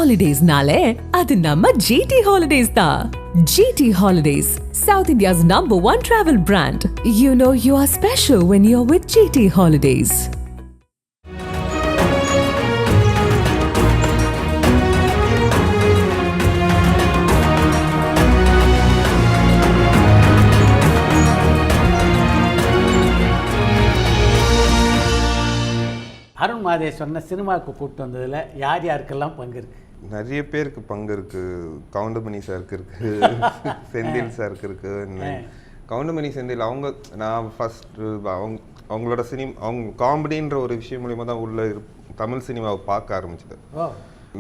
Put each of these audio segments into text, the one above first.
Holidays-nale, adu namma GT Holidays da. GT Holidays, South India's #1 travel brand. You know you are special when you're with GT Holidays. Arun மாதேஸ்வரனை சினிமாவுக்கு கூப்பிட்டு வந்ததில் யார் யாருக்கெல்லாம் பங்கு இருக்குது? நிறைய பேருக்கு பங்கு இருக்குது. கவுண்டமணி சாருக்கு இருக்குது, செந்தில் சாருக்கு இருக்குது. கவுண்டமணி செந்தில் அவங்க நான் ஃபஸ்ட்டு அவங்களோட அவங்க காமெடின்ற ஒரு விஷயம் மூலிமா தான் உள்ள தமிழ் சினிமாவை பார்க்க ஆரம்பிச்சது.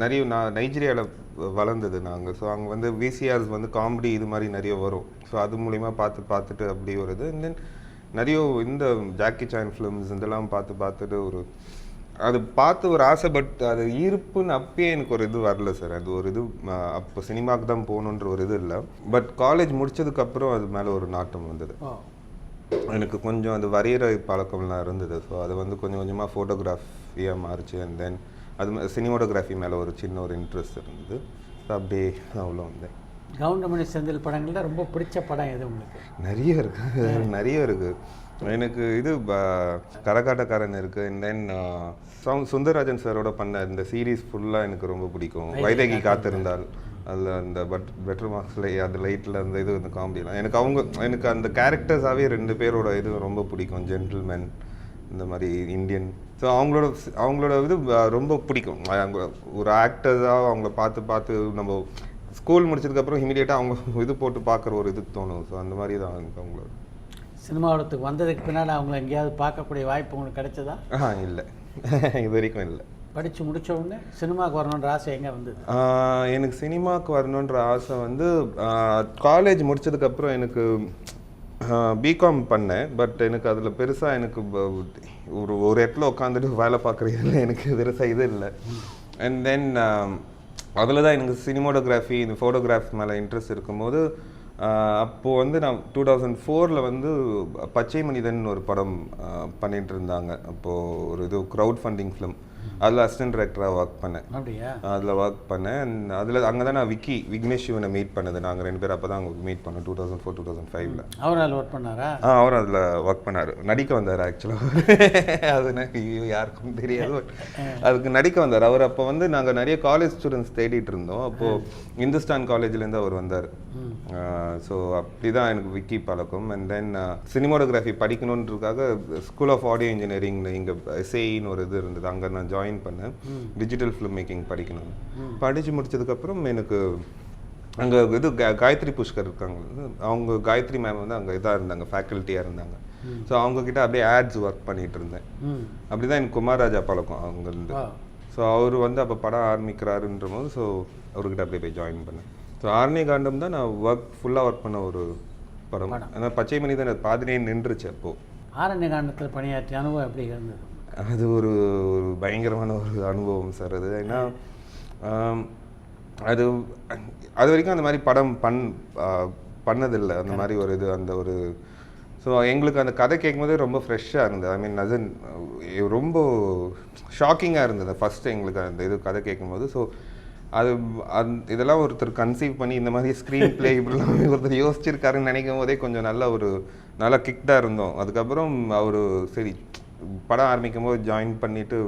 நிறைய நான் நைஜீரியாவில் வளர்ந்தது நாங்கள். ஸோ அங்கே வந்து விசிஆர்ஸ் வந்து காமெடி இது மாதிரி நிறைய வரும். ஸோ அது மூலிமா பார்த்துட்டு அப்படி வருது. அண்ட் தென் நிறைய இந்த ஜாக்கி சான் ஃபிலிம்ஸ் இதெல்லாம் பார்த்துட்டு ஒரு அது பார்த்து ஒரு ஆசை. பட் அது ஈர்ப்புன்னு அப்பயே எனக்கு ஒரு இது வரல சார். அது ஒரு இது அப்போ சினிமாவுக்கு தான் போகணுன்ற ஒரு இது இல்லை. பட் காலேஜ் முடித்ததுக்கப்புறம் அது மேலே ஒரு நாட்டம் வந்தது. எனக்கு கொஞ்சம் அது வரைகிற பழக்கம்லாம் இருந்தது. ஸோ அது வந்து கொஞ்சம் கொஞ்சமாக ஃபோட்டோகிராஃபியாக மாறிச்சு. அண்ட் தென் அது சினிமாட்டோகிராஃபி மேலே ஒரு சின்ன ஒரு இன்ட்ரெஸ்ட் இருந்தது. ஸோ அப்படியே அவ்வளோ வந்தேன். கவுண்டமணி செந்தில் படங்களில் ரொம்ப பிடிச்ச படம் எது உங்களுக்கு? நிறைய இருக்குது. எனக்கு இது கரகாட்டக்காரன் இருக்குது. அண்ட் தென் சுந்தரராஜன் சாரோட பண்ண இந்த சீரீஸ் ஃபுல்லாக எனக்கு ரொம்ப பிடிக்கும். வைதகி காத்திருந்தால் அதில் அந்த பெட்டர் மார்க்ஸில் அது லைட்டில் அந்த இது இந்த காமெடியெலாம் எனக்கு அந்த கேரக்டர்ஸாகவே 2 பேரோட இது ரொம்ப பிடிக்கும். ஜென்டில்மேன் இந்த மாதிரி இந்தியன். ஸோ அவங்களோட இது ரொம்ப பிடிக்கும். ஒரு ஆக்டர்ஸாக அவங்கள பார்த்து நம்ம ஸ்கூல் முடிச்சதுக்கப்புறம் இமீடியட்டாக அவங்க இது போட்டு பார்க்குற ஒரு இது தோணும். ஸோ அந்த மாதிரி தான் எனக்கு அவங்களோட சினிமாவடத்துக்கு வந்ததுக்கு பின்னாடி அவங்கள எங்கேயாவது பார்க்கக்கூடிய வாய்ப்பு உங்களுக்கு கிடைச்சதா? இல்லை, இது வரைக்கும் இல்லை. படித்து முடித்த உடனே சினிமாவுக்கு வரணுன்ற ஆசை எங்கே வந்தது? எனக்கு சினிமாவுக்கு வரணுன்ற ஆசை வந்து காலேஜ் முடித்ததுக்கப்புறம் எனக்கு பிகாம் பண்ணேன். பட் எனக்கு அதில் பெருசாக எனக்கு ஒரு இடத்துல உட்காந்துட்டு வேலை பார்க்குறதுல எனக்கு பெருசாக இது இல்லை. அண்ட் தென் அதில் தான் எனக்கு சினிமாட்டோகிராஃபி இந்த ஃபோட்டோகிராஃப் மேலே இன்ட்ரெஸ்ட் இருக்கும்போது அப்போது வந்து நான் 2004 வந்து பச்சை மனிதன் ஒரு படம் பண்ணிகிட்டு இருந்தாங்க. அப்போது ஒரு இது க்ரௌட் ஃபண்டிங் ஃபிலிம். அதில் அசிஸ்டன்ட் டைரக்டராக ஒர்க் பண்ணேன். அதில் ஒர்க் பண்ணேன். அங்கே தான் நான் விக்னேஷ் சிவனை மீட் பண்ணது. நாங்கள் 2 பேரும் அப்போ தான் அங்கே மீட் பண்ணோம் 2004-2005. அவர் அதில் ஒர்க் பண்ணாரா? அவர் அதில் ஒர்க் பண்ணார். நடிக்க வந்தார் ஆக்சுவலாக. அது யாருக்கும் தெரியாது. அதுக்கு நடிக்க வந்தார் அவர். அப்போ வந்து நாங்கள் நிறைய காலேஜ் ஸ்டூடெண்ட்ஸ் தேடிட்டு இருந்தோம். அப்போது இந்துஸ்தான் காலேஜ்லேருந்து அவர் வந்தார். ஸோ அப்படி தான் எனக்கு விக்கி பழக்கம். அண்ட் தென் சினிமாட்டோகிராஃபி படிக்கணுன்றதுக்காக ஸ்கூல் ஆஃப் ஆடியோ இன்ஜினியரிங் இங்கே எஸ்ஏஇன்னு ஒரு இது இருந்தது. அங்கே நான் ஜாயின் பண்ணேன். டிஜிட்டல் ஃபிலிம் மேக்கிங் படிக்கணும். படித்து முடிச்சதுக்கப்புறம் எனக்கு அங்கே இது காயத்ரி புஷ்கர் இருக்காங்க. அவங்க காயத்ரி மேம் வந்து அங்கே இதாக இருந்தாங்க, ஃபேக்கல்ட்டியாக இருந்தாங்க. ஸோ அவங்கக்கிட்ட அப்படியே ஆட்ஸ் ஒர்க் பண்ணிகிட்டு இருந்தேன். அப்படி தான் எனக்கு குமாரராஜா பழக்கம் அங்கேருந்து. ஸோ அவர் வந்து அப்போ படம் ஆரம்பிக்கிறாருன்ற போது ஸோ அவர்கிட்ட அப்படியே போய் ஜாயின் பண்ணேன். ஸோ ஆர்னி காண்டம் தான் நான் ஃபுல்லாக ஒர்க் பண்ண ஒரு படம். ஆனால் பச்சை மனிதன் பாதிலே நின்றுச்சு. அப்போது ஆரண்ய காண்டத்தில் பணியாற்றிய அனுபவம் எப்படி இருந்தது? அது ஒரு பயங்கரமான ஒரு அனுபவம் சார். அது ஏன்னா அது வரைக்கும் அந்த மாதிரி படம் பண்ணதில்லை. அந்த மாதிரி ஒரு இது அந்த ஒரு ஸோ எங்களுக்கு அந்த கதை கேட்கும்போதே ரொம்ப ஃப்ரெஷ்ஷாக இருந்தது. ஐ மீன் அது ரொம்ப ஷாக்கிங்காக இருந்தது ஃபஸ்ட்டு எங்களுக்கு அந்த இது கதை கேட்கும்போது. ஸோ இதெல்லாம் ஒருத்தர் கன்சீவ் பண்ணி இந்த மாதிரி ஸ்க்ரீன் பிளே இப்படிலாம் ஒருத்தர் யோசிச்சிருக்காருன்னு நினைக்கும் போதே கொஞ்சம் நல்லா கிக்டாக இருந்தோம். அதுக்கப்புறம் அவர் சரி படம் ஆரம்பிக்கும் போது ஜாயின் பண்ணிவிட்டு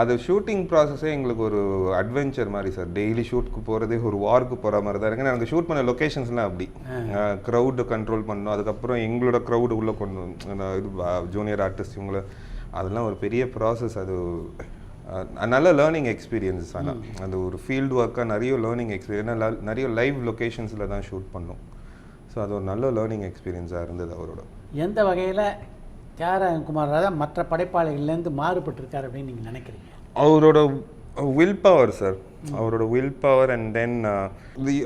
அது ஷூட்டிங் ப்ராசஸே எங்களுக்கு ஒரு அட்வென்ச்சர் மாதிரி சார். டெய்லி ஷூட்டுக்கு போகிறதே ஒரு வார்க்கு போகிற மாதிரி தான் இருக்குது. நாங்கள் ஷூட் பண்ண லொக்கேஷன்ஸ்லாம் அப்படி க்ரௌடு கண்ட்ரோல் பண்ணோம். அதுக்கப்புறம் எங்களோட க்ரௌடு உள்ளே கொண்டு இது ஜூனியர் ஆர்டிஸ்ட் இவங்கள அதெல்லாம் ஒரு பெரிய ப்ராசஸ். அது நல்ல லேர்னிங் எக்ஸ்பீரியன்ஸ். ஆனால் அந்த ஒரு ஃபீல்டு ஒர்க்காக நிறைய லேர்னிங் எக்ஸ்பீரியன்ஸ், நிறைய லைவ் லொக்கேஷன்ஸில் தான் ஷூட் பண்ணோம். ஸோ அது ஒரு நல்ல லேர்னிங் எக்ஸ்பீரியன்ஸாக இருந்தது. அவரோட எந்த வகையில் குமாரராஜா மற்ற படைப்பாளிகள்லேருந்து மாறுபட்டிருக்காரு அப்படின்னு நீங்கள் நினைக்கிறீங்க? அவரோட வில் பவர் சார். அவரோட வில் பவர். அண்ட் தென்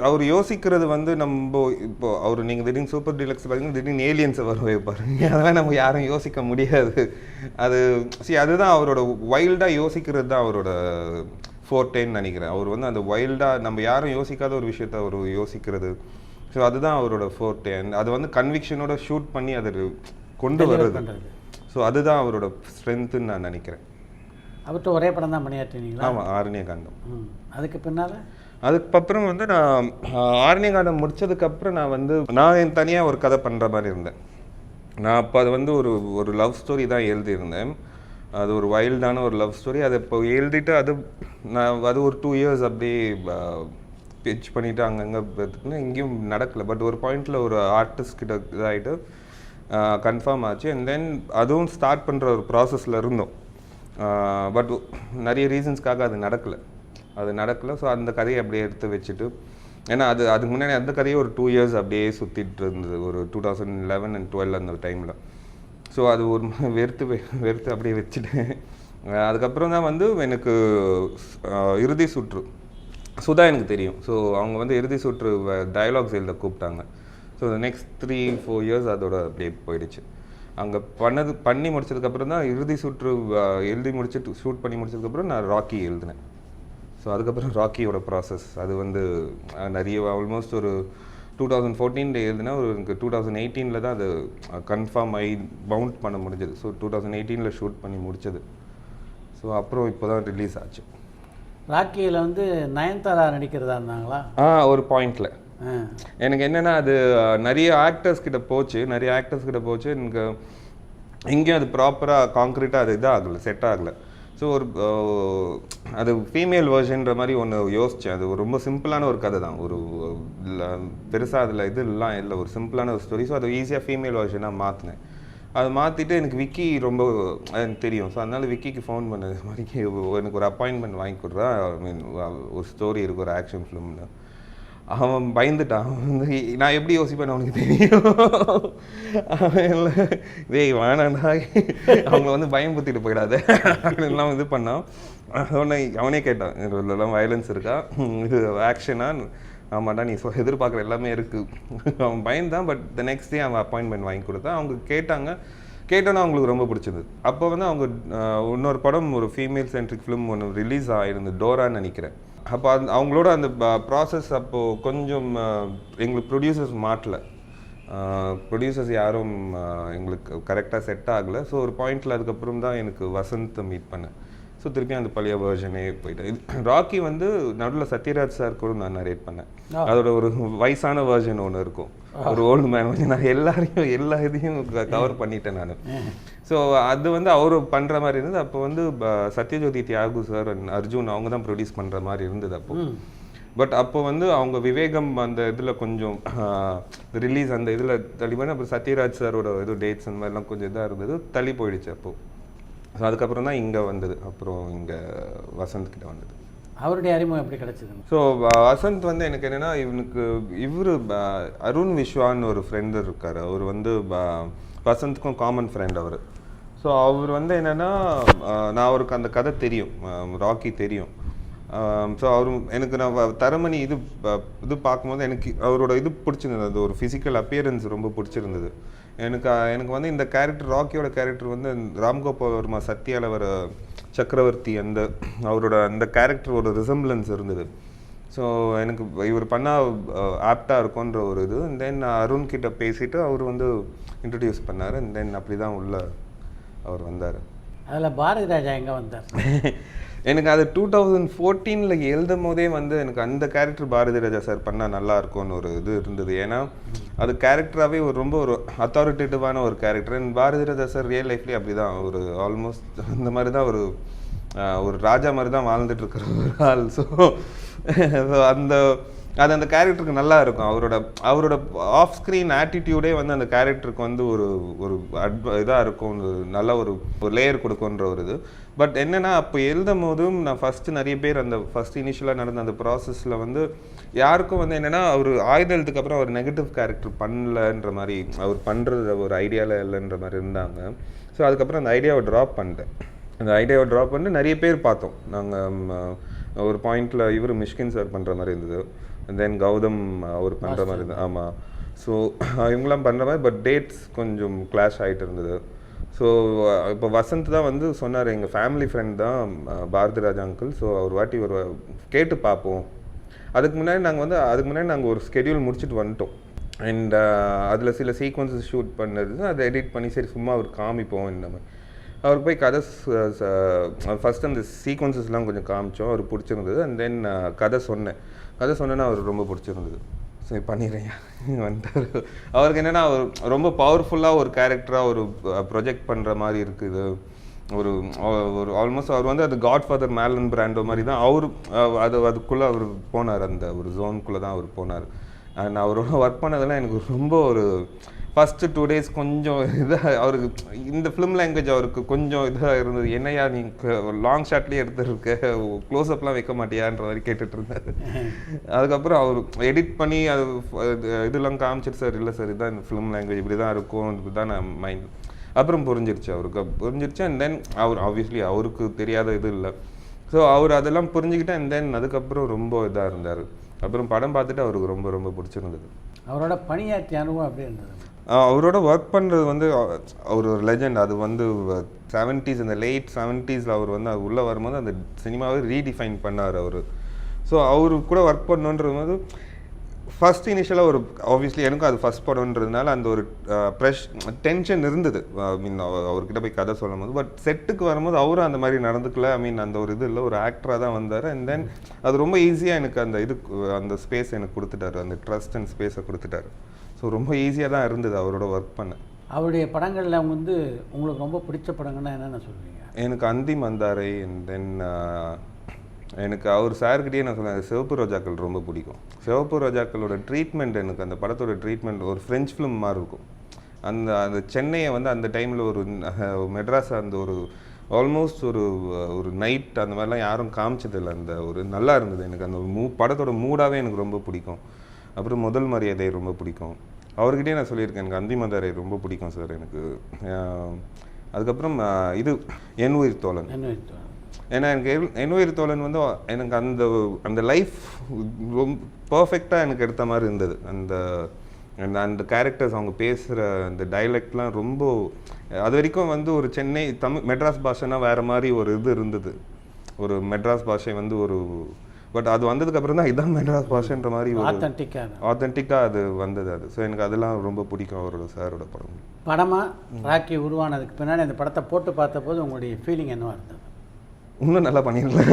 அவர் யோசிக்கிறது வந்து நம்ம இப்போ அவர் நீங்கள் திடீர்னு சூப்பர் டீலக்ஸ் பார்த்தீங்கன்னா திடீர்னு ஏலியன்ஸை வர வைப்பார். அதெல்லாம் நம்ம யாரும் யோசிக்க முடியாது. அதுதான் அவரோட வைல்டாக யோசிக்கிறது தான் அவரோட ஃபோர்டேன்னு நினைக்கிறேன். அவர் வந்து அந்த வைல்டாக நம்ம யாரும் யோசிக்காத ஒரு விஷயத்த அவர் யோசிக்கிறது. ஸோ அதுதான் அவரோட ஃபோர்டே. அது வந்து கன்விக்ஷனோட ஷூட் பண்ணி அதை கொண்டு வர்றது. ஸோ அதுதான் அவரோட ஸ்ட்ரென்த்துன்னு நான் நினைக்கிறேன். அவர்கிட்ட ஒரே படம் தான் பணியாற்றினீங்களா? ஆமாம், ஆரண்யகாண்டம். அதுக்கு பின்னால் அதுக்கப்புறம் வந்து நான் ஆரண்யகாண்டம் முடித்ததுக்கப்புறம் நான் என் தனியாக ஒரு கதை பண்ணுற மாதிரி இருந்தேன். நான் அப்போ அது வந்து ஒரு லவ் ஸ்டோரி தான் எழுதியிருந்தேன். அது ஒரு வைல்டான ஒரு லவ் ஸ்டோரி. அதை இப்போ எழுதிட்டு அது ஒரு 2 years அப்படியே பிச் பண்ணிவிட்டு அங்கங்கே பார்த்துக்கின்னு எங்கேயும் நடக்கலை. பட் ஒரு பாயிண்டில் ஒரு ஆர்டிஸ்ட் கிட்ட இதாகிட்டு கன்ஃபார்ம் ஆச்சு. அண்ட் தென் அதுவும் ஸ்டார்ட் பண்ணுற ஒரு ப்ராசஸில் இருந்தோம். பட் நிறைய ரீசன்ஸ்க்காக அது நடக்கலை. ஸோ அந்த கதையை அப்படியே எடுத்து வச்சுட்டு, ஏன்னா அதுக்கு முன்னாடி அந்த கதையை ஒரு 2 years அப்படியே சுற்றிட்டு இருந்தது, ஒரு 2011 and 12 அந்த டைமில். ஸோ அது ஒரு வெறுத்து அப்படியே வச்சுட்டேன். அதுக்கப்புறம் தான் வந்து எனக்கு இறுதி சுற்று சுதா எனக்கு தெரியும். ஸோ அவங்க வந்து இறுதி சுற்று டயலாக்ஸ் எழுத கூப்பிட்டாங்க. ஸோ நெக்ஸ்ட் 3-4 years அதோட அப்படியே போயிடுச்சு. அங்கே பண்ணி முடிச்சதுக்கப்புறம் தான் இறுதி சுற்று எழுதி முடிச்சுட்டு ஷூட் பண்ணி முடிச்சதுக்கப்புறம் நான் ராக்கி எழுதினேன். ஸோ அதுக்கப்புறம் ராக்கியோட ப்ராசஸ் அது வந்து நிறைய ஆல்மோஸ்ட் ஒரு 2014 எழுதுனா எனக்கு 2018 தான் அது கன்ஃபார்ம் ஆகி பவுண்ட் பண்ண முடிஞ்சது. ஸோ 2018 ஷூட் பண்ணி முடிச்சது. ஸோ அப்புறம் இப்போ தான் ரிலீஸ் ஆச்சு. ராக்கியில் வந்து நயன்தாரா நடிக்கிறதா இருந்தாங்களா? ஒரு பாயிண்டில் எனக்கு என்னென்னா அது நிறைய ஆக்டர்ஸ் கிட்ட போச்சு. எனக்கு எங்கேயும் அது ப்ராப்பராக காங்க்ரீட்டாக அது இதாகலை, செட் ஆகலை. ஸோ அது ஃபீமேல் வேர்ஷன்ற மாதிரி ஒன்று யோசித்தேன். அது ரொம்ப சிம்பிளான ஒரு கதை தான், ஒரு பெருசாக அதில் இதெல்லாம் இல்லை, ஒரு சிம்பிளான ஒரு ஸ்டோரி. ஸோ அது ஈஸியாக ஃபீமேல் வேர்ஷனாக மாற்றினேன். அதை மாற்றிட்டு எனக்கு விக்கி ரொம்ப எனக்கு தெரியும். ஸோ அதனால் விக்கிக்கு ஃபோன் பண்ணது மாதிரி எனக்கு ஒரு அப்பாயின்மெண்ட் வாங்கி கொடுறா, ஒரு ஸ்டோரி இருக்குது, ஒரு ஆக்ஷன் ஃபிலிம்னு. அவன் பயந்துட்டான். வந்து நான் எப்படி யோசிப்பேன் அவனுக்கு தெரியும். இல்லை டேய் வேணாண்டா, அவங்க வந்து பயம்புத்திட்டு போயிடாத அப்படின்லாம் இது பண்ணான். அவனே கேட்டான், இதெல்லாம் வயலன்ஸ் இருக்கா, இது ஆக்ஷனா? ஆமாண்டா, நீ எதிர்பார்க்குற எல்லாமே இருக்குது. அவன் பயந்தான். பட் த நெக்ஸ்ட் டே அவன் அப்பாயின்மெண்ட் வாங்கி கொடுத்தான். அவங்க கேட்டோன்னா அவங்களுக்கு ரொம்ப பிடிச்சிருந்தது. அப்போ வந்து அவங்க இன்னொரு படம், ஒரு ஃபீமேல் சென்ட்ரிக் ஃபிலிம் ஒன்று ரிலீஸ் ஆகிருந்தது, டோரான்னு நினைக்கிறேன். அப்போ அவங்களோட அந்த ப்ராசஸ் அப்போது கொஞ்சம் எங்களுக்கு ப்ரொடியூசர்ஸ் மாட்டலை. ப்ரொடியூசர்ஸ் யாரும் எங்களுக்கு கரெக்டாக செட் ஆகலை. ஸோ ஒரு பாயிண்டில் அதுக்கப்புறம் தான் எனக்கு வசந்தை மீட் பண்ணேன். ஸோ திருப்பி அந்த பழைய வேர்ஷனே போயிட்டேன். ராக்கி வந்து நடுவில் சத்யராஜ் சார் கூட நான் நரேட் பண்ணேன். அதோட ஒரு வயசான வேர்ஷன் ஒன்று இருக்கும், ஒரு ஓல்டு மேன் வந்து நான் எல்லா இதையும் கவர் பண்ணிட்டேன் நான். ஸோ அது வந்து அவர் பண்ணுற மாதிரி இருந்தது. அப்போ வந்து சத்யஜோதி தியாகு சார் அர்ஜுன் அவங்க தான் ப்ரொடியூஸ் பண்ணுற மாதிரி இருந்தது அப்போ. பட் அப்போ வந்து அவங்க விவேகம் அந்த இதில் கொஞ்சம் ரிலீஸ் அந்த இதில் தள்ளி பண்ணி, அப்புறம் சத்யராஜ் சாரோட இது டேட்ஸ் அந்த மாதிரிலாம் கொஞ்சம் இதாக இருந்தது, தள்ளி போயிடுச்சு அப்போது. ஸோ அதுக்கப்புறம் தான் இங்கே வந்தது. அப்புறம் இங்கே வசந்த் கிட்ட வந்தது. அவருடைய அறிமுகம் எப்படி கிடச்சிது? ஸோ வசந்த் வந்து எனக்கு என்னென்னா, இவர் அருண் விஸ்வான்னு ஒரு ஃப்ரெண்டு இருக்கார். அவர் வந்து வசந்த்க்கும் காமன் ஃப்ரெண்ட் அவர். ஸோ அவர் வந்து என்னென்னா, நான் அவருக்கு அந்த கதை தெரியும், ராக்கி தெரியும். ஸோ எனக்கு நான் தரமணி இது பார்க்கும்போது எனக்கு அவரோட இது பிடிச்சிருந்தது, அது ஒரு ஃபிசிக்கல் அப்பியரன்ஸ் ரொம்ப பிடிச்சிருந்தது. எனக்கு வந்து இந்த கேரக்டர், ராக்கியோட கேரக்டர் வந்து ராம்கோபால் வர்மா சத்யால வர சக்கரவர்த்தி அவரோட அந்த கேரக்டரோட ரிசம்பிளன்ஸ் இருந்தது. ஸோ எனக்கு இவர் பண்ணால் ஆப்டாக இருக்கும்ன்ற ஒரு இது. அண்ட் தென் அருண் கிட்ட பேசிவிட்டு அவர் வந்து இன்ட்ரடியூஸ் பண்ணார். அண்ட் தென் அப்படி தான் அவர் வந்தார். அதில் பாரதி ராஜா எங்கே வந்தார்? எனக்கு அது 2014 எழுதும் போதே வந்து எனக்கு அந்த கேரக்டர் பாரதி ராஜா சார் பண்ணால் நல்லா இருக்கும்னு ஒரு இது இருந்தது. ஏன்னா அது கேரக்டராகவே ரொம்ப ஒரு அத்தாரிட்டேட்டிவான ஒரு character. And Bharathi Raja sir real லைஃப்லேயே அப்படி தான், ஒரு ஆல்மோஸ்ட் அந்த மாதிரி தான் ஒரு ராஜா மாதிரி தான் வாழ்ந்துட்டு இருக்கிற ஒரு ஆள். ஸோ அந்த கேரக்டருக்கு நல்லா இருக்கும். அவரோட ஆஃப் ஸ்க்ரீன் ஆட்டிடியூடே வந்து அந்த கேரக்டருக்கு வந்து ஒரு இதாக இருக்கும், நல்ல ஒரு லேயர் கொடுக்குன்ற ஒரு இது. பட் என்னென்னா, அப்போ எழுதும் போதும் நான் நிறைய பேர் அந்த இனிஷியலாக நடந்த அந்த ப்ராசஸில் வந்து யாருக்கும் வந்து என்னென்னா, அவர் ஆயுதத்துக்கு அப்புறம் அவர் நெகட்டிவ் கேரக்டர் பண்ணலன்ற மாதிரி, அவர் பண்ணுறது ஒரு ஐடியாவில் இல்லைன்ற மாதிரி இருந்தாங்க. ஸோ அதுக்கப்புறம் அந்த ஐடியாவை ட்ராப் பண்ணிட்டு நிறைய பேர் பார்த்தோம் நாங்கள். ஒரு பாயிண்டில் இவர் மிஷ்கின் சார் பண்ணுற மாதிரி இருந்தது, தென் கௌதம் அவர் பண்ணுற மாதிரி இருந்தது. ஆமாம். ஸோ இவங்களாம் பண்ணுற மாதிரி, பட் டேட்ஸ் கொஞ்சம் கிளாஷ் ஆகிட்டு இருந்தது. ஸோ இப்போ வசந்த் தான் வந்து சொன்னார், எங்கள் ஃபேமிலி ஃப்ரெண்ட் தான் பாரதி ராஜா அங்கிள், ஸோ அவர் வாட்டி ஒரு கேட்டு பார்ப்போம். அதுக்கு முன்னாடி நாங்கள் ஒரு ஸ்கெடியூல் முடிச்சுட்டு வந்துட்டோம். அண்ட் அதில் சில சீக்வன்ஸஸ் ஷூட் பண்ணது, அதை எடிட் பண்ணி சரி சும்மா அவர் காமிப்போம் இந்த மாதிரி. அவருக்கு போய் கதை ஃபஸ்ட் அந்த சீக்வன்சஸ்லாம் கொஞ்சம் காமிச்சோம், அவருக்கு பிடிச்சிருந்தது. அண்ட் தென் கதை சொன்னேன்னா அவருக்கு ரொம்ப பிடிச்சிருந்தது. சரி பண்ணிடுறேன் வந்துட்டார். அவருக்கு என்னென்னா அவர் ரொம்ப பவர்ஃபுல்லாக ஒரு கேரக்டராக ஒரு ப்ரொஜெக்ட் பண்ணுற மாதிரி இருக்குது. ஒரு ஆல்மோஸ்ட் அவர் வந்து அது காட்ஃபாதர் மேலன் பிராண்டோ மாதிரி தான் அவர் அதுக்குள்ளே அவர் போனார், அந்த ஒரு ஜோனுக்குள்ளே தான் அவர் போனார். அண்ட் அவரோட ஒர்க் பண்ணதெல்லாம் எனக்கு ரொம்ப ஒரு ஃபஸ்ட்டு 2 days கொஞ்சம் இதாக அவருக்கு இந்த ஃபிலிம் லாங்குவேஜ் அவருக்கு கொஞ்சம் இதாக இருந்தது. என்னையா நீங்கள் லாங் ஷாட்லேயே எடுத்துருக்க, க்ளோஸ்அப்லாம் வைக்க மாட்டியான்ற மாதிரி கேட்டுட்டு இருந்தார். அதுக்கப்புறம் அவர் எடிட் பண்ணி அது இதெல்லாம் காமிச்சிட்டு, சார் இல்லை சார் இதுதான் இந்த ஃபிலிம் லாங்குவேஜ் இப்படி தான் இருக்கும், இதுதான் நான் மைண்ட். அப்புறம் புரிஞ்சிருச்சு. அண்ட் தென் அவர் ஆப்வியஸ்லி அவருக்கு தெரியாத இது இல்லை. ஸோ அவர் அதெல்லாம் புரிஞ்சுக்கிட்டேன். அண்ட் தென் அதுக்கப்புறம் ரொம்ப இதாக இருந்தார். அப்புறம் படம் பார்த்துட்டு அவருக்கு ரொம்ப ரொம்ப பிடிச்சிருந்தது. அவரோட பணியாற்றிய அனுபவம் அப்படி இருந்தது. அவரோட ஒர்க் பண்ணுறது வந்து அவர் ஒரு லெஜண்ட். அது வந்து 70s, இந்த லேட் 70s அவர் வந்து அது உள்ளே வரும்போது அந்த சினிமாவை ரீடிஃபைன் பண்ணார் அவர். ஸோ அவரு கூட ஒர்க் பண்ணணுன்றது வந்து ஃபஸ்ட் இனிஷியலாக ஒரு ஆப்வியஸ்லி எனக்கும் அது ஃபஸ்ட் படம்ன்றதுனால அந்த ஒரு டென்ஷன் இருந்தது. மீன் அவர்கிட்ட போய் கதை சொல்லும் போது. பட் செட்டுக்கு வரும்போது அவரும் அந்த மாதிரி நடந்துக்கல. அந்த ஒரு இது இல்லை, ஒரு ஆக்டராக தான் வந்தார். அண்ட் தென் அது ரொம்ப ஈஸியாக எனக்கு அந்த ஸ்பேஸ் எனக்கு கொடுத்துட்டாரு, அந்த ட்ரஸ்ட் அண்ட் ஸ்பேஸை கொடுத்துட்டாரு. ஸோ ரொம்ப ஈஸியாக தான் இருந்தது அவரோட ஒர்க் பண்ண. அவருடைய படங்களில் வந்து உங்களுக்கு ரொம்ப பிடிச்ச படங்கள்னா என்னென்ன சொல்லுவீங்க? எனக்கு அந்தி மந்தாரை, அண்ட் தென் எனக்கு அவர் சார்கிட்டே நான் சொன்னேன் சிவப்பு ரோஜாக்கள் ரொம்ப பிடிக்கும். சிவப்பு ரோஜாக்களோட ட்ரீட்மெண்ட், எனக்கு அந்த படத்தோட ட்ரீட்மெண்ட் ஒரு ஃப்ரெஞ்ச் ஃபிலிம் மாதிரி இருக்கும். அந்த சென்னையை வந்து அந்த டைமில் ஒரு மெட்ராஸ் அந்த ஒரு ஆல்மோஸ்ட் ஒரு நைட் அந்த மாதிரிலாம் யாரும் காமிச்சதில்லை. அந்த ஒரு நல்லா இருந்தது எனக்கு. அந்த படத்தோட மூடாகவே எனக்கு ரொம்ப பிடிக்கும். அப்புறம் முதல் மரியாதை ரொம்ப பிடிக்கும். அவர்கிட்டே நான் சொல்லியிருக்கேன் எனக்கு அந்தி மந்தாரை ரொம்ப பிடிக்கும் சார் எனக்கு. அதுக்கப்புறம் இது என் உயிர் தோழன். ஏன்னா எனக்கு என் உயிர் தோழன் வந்து எனக்கு அந்த லைஃப் ரொம்ப பர்ஃபெக்டாக எனக்கு எடுத்த மாதிரி இருந்தது. அந்த கேரக்டர்ஸ் அவங்க பேசுகிற அந்த டைலக்ட்லாம் ரொம்ப அது வரைக்கும் வந்து ஒரு சென்னை மெட்ராஸ் பாஷைனா வேறு மாதிரி ஒரு இது இருந்தது. ஒரு மெட்ராஸ் பாஷை வந்து ஒரு பட் அது வந்ததுக்கப்புறம் தான் இதான் மெட்ராஸ் பாஷைன்ற மாதிரி ஒரு ஆத்தென்டிக்காக அது வந்தது. அது ஸோ எனக்கு அதெல்லாம் ரொம்ப பிடிக்கும் அவரோட சாரோட படம். படமாக ராக்கி உருவானதுக்கு பின்னாடி அந்த படத்தை போட்டு பார்த்தபோது உங்களுடைய ஃபீலிங் என்னவாக இருந்தது? இன்னும் நல்லா பண்ணிடலாம்.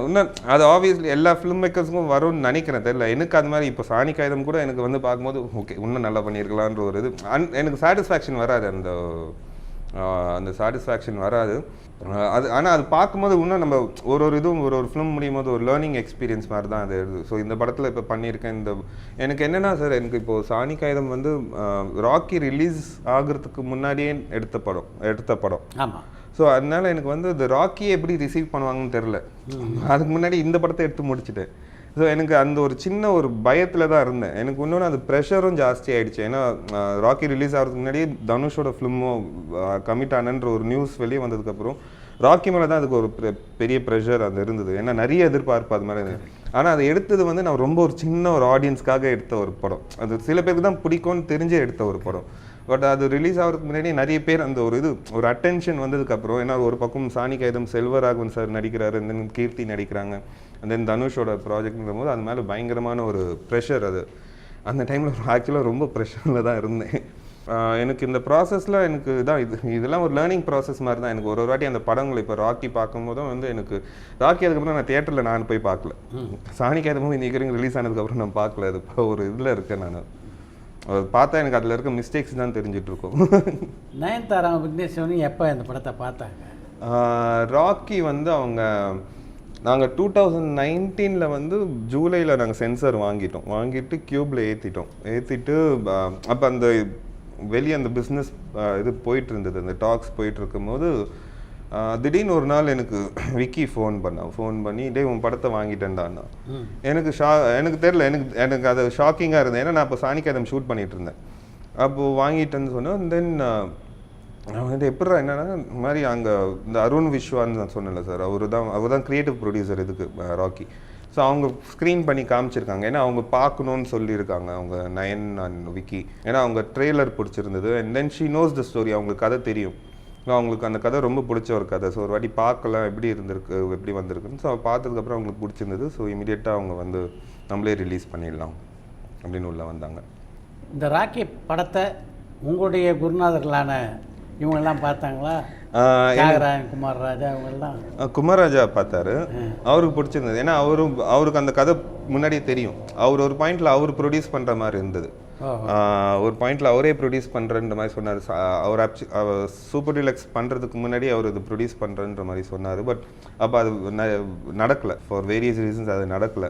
இன்னும் அது ஆப்வியஸ்லி எல்லா ஃபிலிம் மேக்கர்ஸுக்கும் வரும்னு நினைக்கிறேன், தெரியல எனக்கு. அது மாதிரி இப்போ சாணி காகிதம் கூட எனக்கு வந்து பார்க்கும்போது ஓகே இன்னும் நல்லா பண்ணியிருக்கலான்ற ஒரு இது எனக்கு சாட்டிஸ்ஃபேக்ஷன் வராது. அந்த சாட்டிஸ்ஃபேக்ஷன் வராது. அது ஆனால் அது பார்க்கும்போது இன்னும் நம்ம ஒரு இதுவும் ஒரு ஃபிலிம் முடியும் போது ஒரு லேர்னிங் எக்ஸ்பீரியன்ஸ் மாதிரி தான் அது எழுது. ஸோ இந்த படத்தில் இப்போ பண்ணியிருக்கேன். எனக்கு என்னென்னா சார், எனக்கு இப்போது சாணி காகிதம் வந்து ராக்கி ரிலீஸ் ஆகிறதுக்கு முன்னாடியே எடுத்த படம். ஆமாம். ஸோ அதனால எனக்கு வந்து இந்த ராக்கியை எப்படி ரிசீவ் பண்ணுவாங்கன்னு தெரில. அதுக்கு முன்னாடி இந்த படத்தை எடுத்து முடிச்சுட்டேன். ஸோ எனக்கு அந்த ஒரு சின்ன ஒரு பயத்தில் தான் இருந்தேன். எனக்கு இன்னொன்று அந்த ப்ரெஷரும் ஜாஸ்தி ஆகிடுச்சு. ஏன்னா ராக்கி ரிலீஸ் ஆகிறதுக்கு முன்னாடி தனுஷோட ஃபிலிமும் கமிட் ஆனன்ற ஒரு நியூஸ் வெளியே வந்ததுக்கப்புறம் ராக்கி மேலே தான் அதுக்கு ஒரு பெரிய ப்ரெஷர் அது இருந்தது. ஏன்னா நிறைய எதிர்பார்ப்பு அது மாதிரி இருந்தது. ஆனால் அதை எடுத்தது வந்து நான் ரொம்ப ஒரு சின்ன ஒரு ஆடியன்ஸ்க்காக எடுத்த ஒரு படம். அது சில பேருக்கு தான் பிடிக்கும்னு தெரிஞ்சே எடுத்த ஒரு படம். பட் அது ரிலீஸ் ஆகிறதுக்கு முன்னாடி நிறைய பேர் அந்த ஒரு அட்டென்ஷன் வந்ததுக்கப்புறம், ஏன்னா ஒரு பக்கம் சாணி காகிதம் செல்வராகவன் சார் நடிக்கிறாரு, தென் கீர்த்தி நடிக்கிறாங்க, தென் தனுஷோட ப்ராஜெக்ட்ன்ற போது அது மேலே பயங்கரமான ஒரு ப்ரெஷர். அது அந்த டைமில் ஆக்சுவலாக ரொம்ப ப்ரெஷரில் தான் இருந்தேன். எனக்கு இந்த ப்ராசஸில் எனக்கு இதெல்லாம் ஒரு லேர்னிங் ப்ராசஸ் மாதிரி தான். எனக்கு ஒரு வாட்டி அந்த படங்கள் இப்போ ராக்கி பார்க்கும்போதும் வந்து எனக்கு ராக்கி அதுக்கப்புறம் நான் தியேட்டரில் நான் போய் பார்க்கல. சாணி காகிதமும் இன்றைக்கி ரிலீஸ் ஆனதுக்கப்புறம் நான் பார்க்கல. அது இப்போ ஒரு இதில் இருக்கேன் நான். பார்த்தா எனக்கு அதில் இருக்க மிஸ்டேக்ஸ் தான் தெரிஞ்சிட்டு இருக்கோம். நயன்தாரா விக்னேஷ் எப்போ இந்த படத்தை பார்த்தாங்க? ராக்கி வந்து நாங்கள் 2019 வந்து ஜூலையில் நாங்கள் சென்சார் வாங்கிட்டு கியூபில் ஏற்றிட்டு அப்போ அந்த வெளியே அந்த பிஸ்னஸ் இது போயிட்டு இருந்தது, அந்த டாக்ஸ் போயிட்டு இருக்கும்போது திடீர்னு ஒரு நாள் எனக்கு விக்கி ஃபோன் பண்ணி டே உன் படத்தை வாங்கிட்டேன்டான்னா. எனக்கு தெரியல, எனக்கு அது ஷாக்கிங்காக இருந்தது. ஏன்னா நான் இப்போ சாணி காகிதம் ஷூட் பண்ணிகிட்டு இருந்தேன். அப்போது வாங்கிட்டேன்னு சொன்னேன். தென் அவன் வந்து எப்படா என்னன்னா இந்த மாதிரி அங்கே இந்த அருண் விஸ்வான்னு நான் சொன்னேன்ல சார், அவர் தான் க்ரியேட்டிவ் ப்ரொடியூசர் இதுக்கு ராக்கி. ஸோ அவங்க ஸ்க்ரீன் பண்ணி காமிச்சிருக்காங்க. ஏன்னா அவங்க பார்க்கணுன்னு சொல்லியிருக்காங்க அவங்க நயன் அண்ட் விக்கி. ஏன்னா அவங்க ட்ரெய்லர் பிடிச்சிருந்தது. And then she nose the story, அவங்களுக்கு கதை தெரியும். அவங்களுக்கு அந்த கதை ரொம்ப பிடிச்ச ஒரு கதை. ஸோ ஒரு வாட்டி பார்க்கலாம் எப்படி வந்திருக்குன்னு. ஸோ பார்த்ததுக்கப்புறம் அவங்களுக்கு பிடிச்சிருந்தது. ஸோ இமீடியட்டாக அவங்க வந்து நம்மளே ரிலீஸ் பண்ணிடலாம் அப்படின்னு உள்ள வந்தாங்க. இந்த ராக்கி படத்தை உங்களுடைய குருநாதர்களான இவங்கெல்லாம் பார்த்தாங்களா? தியாகராஜன், குமார் ராஜா இவங்கெல்லாம்? குமாரராஜா பார்த்தாரு, அவருக்கு பிடிச்சிருந்தது. ஏன்னா அவருக்கு அந்த கதை முன்னாடியே தெரியும். அவர் ஒரு பாயிண்ட்ல அவர் ப்ரொடியூஸ் பண்ற மாதிரி இருந்தது. ஒரு பாயிண்ட்ல அவரே ப்ரொடியூஸ் பண்றன்ற மாதிரி சொன்னார். அவர் சூப்பர் டீலக்ஸ் பண்றதுக்கு முன்னாடி அவர் இது ப்ரொடியூஸ் பண்றன்ற மாதிரி சொன்னார். பட் அப்போ அது நடக்கல, ஃபார் வேரியஸ் ரீசன்ஸ் அது நடக்கல.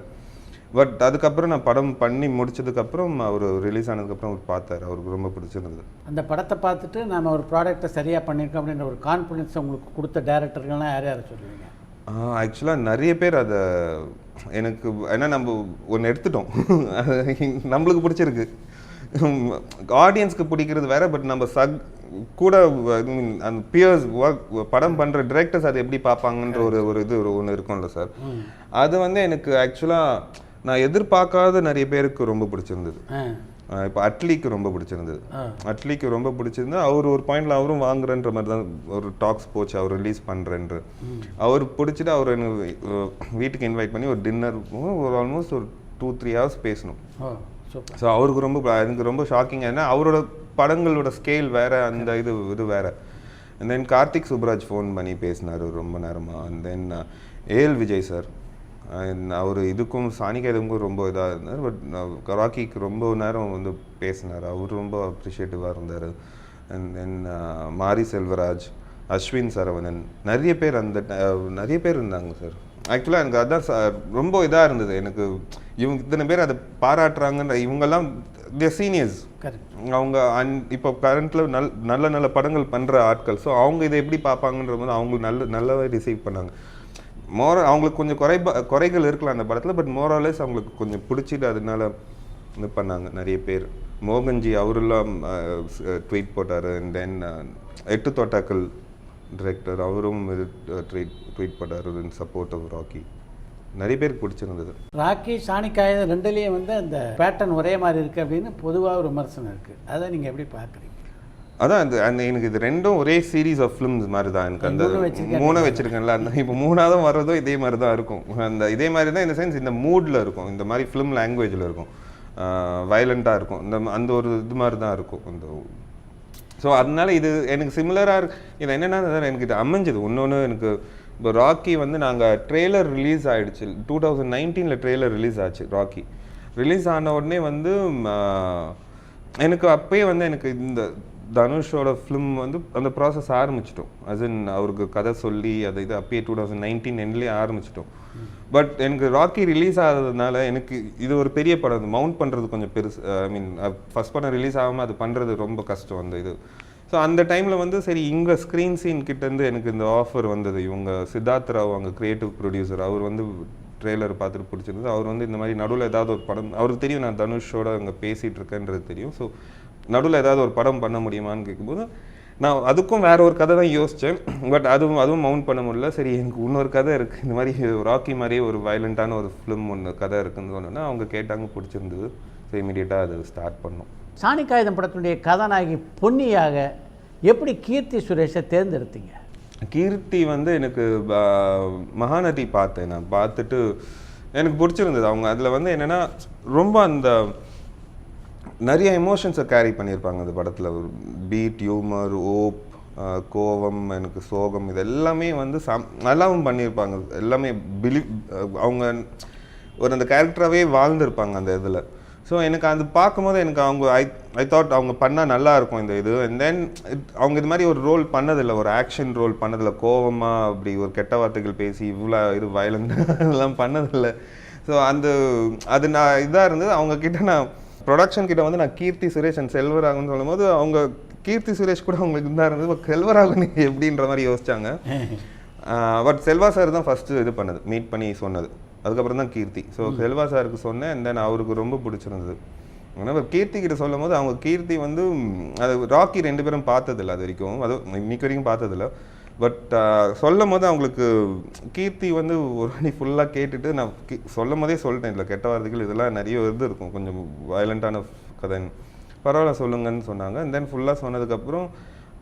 பட் அதுக்கப்புறம் நான் படம் பண்ணி முடிச்சதுக்கப்புறம் அவர் ரிலீஸ் ஆனதுக்கப்புறம் அவர் பார்த்தார், அவருக்கு ரொம்ப பிடிச்சிருந்தது. அந்த படத்தை பார்த்துட்டு நம்ம ஒரு ப்ராடக்டை சரியாக பண்ணியிருக்கோம் அப்படின்ற ஒரு கான்ஃபிடன்ஸ் உங்களுக்கு கொடுத்த டேரக்டர்கள்லாம் யார் யாரை சொல்லுவீங்க? ஆக்சுவலாக நிறைய பேர் அதை எனக்கு, ஏன்னா நம்ம ஒன்று எடுத்துட்டோம், நம்மளுக்கு பிடிச்சிருக்கு, ஆடியன்ஸ்க்கு பிடிக்கிறது வேற. பட் நம்ம கூட அந்த பியர்ஸ் படம் பண்ணுற டிரெக்டர்ஸ் அதை எப்படி பார்ப்பாங்கன்ற ஒரு இது ஒன்று இருக்கும்ல சார். அது வந்து எனக்கு ஆக்சுவலாக நான் எதிர்பார்க்காத நிறைய பேருக்கு ரொம்ப பிடிச்சிருந்தது. இப்போ அட்லிக்கு ரொம்ப பிடிச்சிருந்தது. அட்லிக்கு ரொம்ப பிடிச்சிருந்து அவர் ஒரு பாயிண்ட்ல அவரும் வாங்குறன்ற மாதிரி தான் ஒரு டாக்ஸ் போச்சு, அவர் ரிலீஸ் பண்ணுறேன்ற. அவர் பிடிச்சிட்டு அவர் எனக்கு வீட்டுக்கு இன்வைட் பண்ணி ஒரு டின்னர், ஒரு ஆல்மோஸ்ட் ஒரு 2-3 hours பேசணும். ஸோ அவருக்கு ரொம்ப, எனக்கு ரொம்ப ஷாக்கிங். ஏன்னா அவரோட படங்களோட ஸ்கேல் வேற, அந்த இது வேற. And then Karthik Subbaraj phone பண்ணி பேசினார் ரொம்ப நேரமாக. And then A L Vijay sir, அவர் இதுக்கும் சாணிகேதுக்கும் ரொம்ப இதாக இருந்தார். பட் ராக்கிக்கு ரொம்ப நேரம் வந்து பேசினார், அவர் ரொம்ப அப்ரிஷியேட்டிவாக இருந்தார். அண்ட் தென் மாரி செல்வராஜ், அஸ்வின் சரவணன், நிறைய பேர் இருந்தாங்க சார். ஆக்சுவலாக எனக்கு அதுதான் ரொம்ப இதாக இருந்தது. எனக்கு இவங்க இத்தனை பேர் அதை பாராட்டுறாங்கன்ற, இவங்கெல்லாம் சீனியர்ஸ், அவங்க இப்போ கரண்ட்ல நல்ல நல்ல படங்கள் பண்ணுற ஆட்கள். ஸோ அவங்க இதை எப்படி பார்ப்பாங்கன்ற போது அவங்க நல்லாவே ரிசீவ் பண்ணாங்க. அவங்களுக்கு கொஞ்சம் குறைகள் இருக்கலாம் அந்த படத்தில், பட் மோராலெஸ் அவங்களுக்கு கொஞ்சம் பிடிச்சிட்டு அதனால இது பண்ணாங்க நிறைய பேர். மோகன்ஜி அவரெல்லாம் ட்வீட் போட்டார். அண்ட் தென் 8 தோட்டாக்கள் டிரெக்டர், அவரும் ட்வீட் போட்டார் இன் சப்போர்ட் ஆஃப் ராக்கி. நிறைய பேருக்கு பிடிச்சிருந்தது. ராக்கி சாணிக்காயம் ரெண்டுலேயும் வந்து அந்த பேட்டர்ன் ஒரே மாதிரி இருக்குது அப்படின்னு பொதுவாக ஒரு விமர்சனம் இருக்குது. அதை நீங்கள் எப்படி பார்க்குறீங்க? அதான் அந்த எனக்கு இது ரெண்டும் ஒரே சீரீஸ் ஆஃப் ஃபிலிம்ஸ் மாதிரி தான். எனக்கு அந்த 3 வச்சிருக்கேன்ல, அந்த இப்போ 3ஆவதும் வர்றதும் இதே மாதிரி தான் இருக்கும். அந்த இதே மாதிரி தான் இந்த சென்ஸ் இந்த மூடில் இருக்கும், இந்த மாதிரி ஃபிலிம் லாங்குவேஜில் இருக்கும், வயலண்ட்டாக இருக்கும், அந்த ஒரு இது மாதிரி தான் இருக்கும் அந்த. ஸோ அதனால இது எனக்கு சிமிலராக இது என்னென்னா எனக்கு இது அமைஞ்சது. இன்னொன்று எனக்கு இப்போ ராக்கி வந்து நாங்கள் ட்ரெய்லர் ரிலீஸ் ஆகிடுச்சு 2019 ட்ரெய்லர் ரிலீஸ் ஆச்சு. ராக்கி ரிலீஸ் ஆன உடனே வந்து எனக்கு அப்பயே வந்து எனக்கு இந்த தனுஷோட ஃபிலிம் வந்து அந்த ப்ராசஸ் ஆரம்பிச்சிட்டோம். அஸ் இன் அவருக்கு கதை சொல்லி அது இது அப்பயே 2019 எண்ட்லேயே ஆரம்பிச்சிட்டோம். பட் எனக்கு ராக்கி ரிலீஸ் ஆகிறதுனால எனக்கு இது ஒரு பெரிய படம், மவுண்ட் பண்ணுறது கொஞ்சம் பெருசு. ஐ மீன் ஃபஸ்ட் படம் ரிலீஸ் ஆகாமல் அது பண்ணுறது ரொம்ப கஷ்டம் அந்த இது. ஸோ அந்த டைமில் வந்து சரி இங்கே ஸ்க்ரீன் சீன் கிட்டேருந்து எனக்கு இந்த ஆஃபர் வந்தது. இவங்க சித்தார்த் ராவ் அங்கே க்ரியேட்டிவ் ப்ரொடியூசர், அவர் வந்து ட்ரெய்லர் பார்த்துட்டு பிடிச்சிருந்தது. அவர் வந்து இந்த மாதிரி நடுவில் ஏதாவது ஒரு படம், அவருக்கு தெரியும் நான் தனுஷோட அங்கே பேசிகிட்டு இருக்கேன்றது தெரியும். ஸோ நடுவில் ஏதாவது ஒரு படம் பண்ண முடியுமான்னு கேட்கும்போது நான் அதுக்கும் வேற ஒரு கதை தான் யோசித்தேன். பட் அதுவும் மவுண்ட் பண்ண முடியல. சரி எனக்கு இன்னொரு கதை இருக்குது, இந்த மாதிரி ராக்கி மாதிரியே ஒரு வயலண்ட்டான ஒரு ஃபிலிம் ஒன்று கதை இருக்குன்னு சொன்னோன்னா அவங்க கேட்டாங்க, பிடிச்சிருந்தது. ஸோ இமீடியட்டாக அது ஸ்டார்ட் பண்ணோம். சாணிக்காயுதம் படத்துடைய கதாநாயகி பொன்னியாக எப்படி கீர்த்தி சுரேஷை தேர்ந்தெடுத்தீங்க? கீர்த்தி வந்து எனக்கு மகாநதி பார்த்தேன், நான் பார்த்துட்டு எனக்கு பிடிச்சிருந்தது. அவங்க அதில் வந்து என்னென்னா ரொம்ப அந்த நிறைய எமோஷன்ஸை கேரி பண்ணியிருப்பாங்க அந்த படத்தில். ஒரு பீட், ஹியூமர், ஓப், கோவம், எனக்கு சோகம், இது எல்லாமே வந்து நல்லாவும் பண்ணியிருப்பாங்க. எல்லாமே அவங்க ஒரு அந்த கேரக்டராகவே வாழ்ந்துருப்பாங்க அந்த இதில். ஸோ எனக்கு அது பார்க்கும்போது எனக்கு அவங்க ஐ தாட் அவங்க பண்ணால் நல்லா இருக்கும் இந்த இது. அண்ட் தென் அவங்க இது மாதிரி ஒரு ரோல் பண்ணதில்லை, ஒரு ஆக்ஷன் ரோல் பண்ணதில்லை, கோவமாக அப்படி ஒரு கெட்ட வார்த்தைகள் பேசி இவ்வளோ இது வயலண்ட் இதெல்லாம் பண்ணதில்லை. ஸோ அது நான் இதாக இருந்தது. அவங்கக்கிட்ட நான் ப்ரொடக்ஷன் கிட்ட வந்து நான் கீர்த்தி சுரேஷ் அண்ட் செல்வராகவன் சொல்லும் போது அவங்க கீர்த்தி சுரேஷ் கூட அவங்களுக்கு இதாக இருந்தது, செல்வராகவன் எப்படின்ற மாதிரி யோசிச்சாங்க. பட் செல்வா சார் தான் ஃபஸ்ட்டு இது பண்ணது, மீட் பண்ணி சொன்னது. அதுக்கப்புறம் தான் கீர்த்தி. ஸோ செல்வா சாருக்கு சொன்னேன். அண்ட் தென் அவருக்கு ரொம்ப பிடிச்சிருந்தது. ஆனால் கீர்த்தி கிட்ட சொல்லும் போது அவங்க கீர்த்தி வந்து அது ராக்கி 2 பேரும் பார்த்ததில்லை அது வரைக்கும், அது இன்னைக்கு வரைக்கும் பார்த்ததில்லை. பட் சொல்லும் போது அவங்களுக்கு கீர்த்தி வந்து ஒரு மணி ஃபுல்லாக கேட்டுட்டு நான் சொல்லும் போதே சொல்லிட்டேன், இதில் கெட்ட வார்த்தைகள் இதெல்லாம் நிறைய இது இருக்கும், கொஞ்சம் வயலண்ட்டான கதைன்னு, பரவாயில்ல சொல்லுங்கன்னு சொன்னாங்க. அண்ட் தென் ஃபுல்லாக சொன்னதுக்கப்புறம்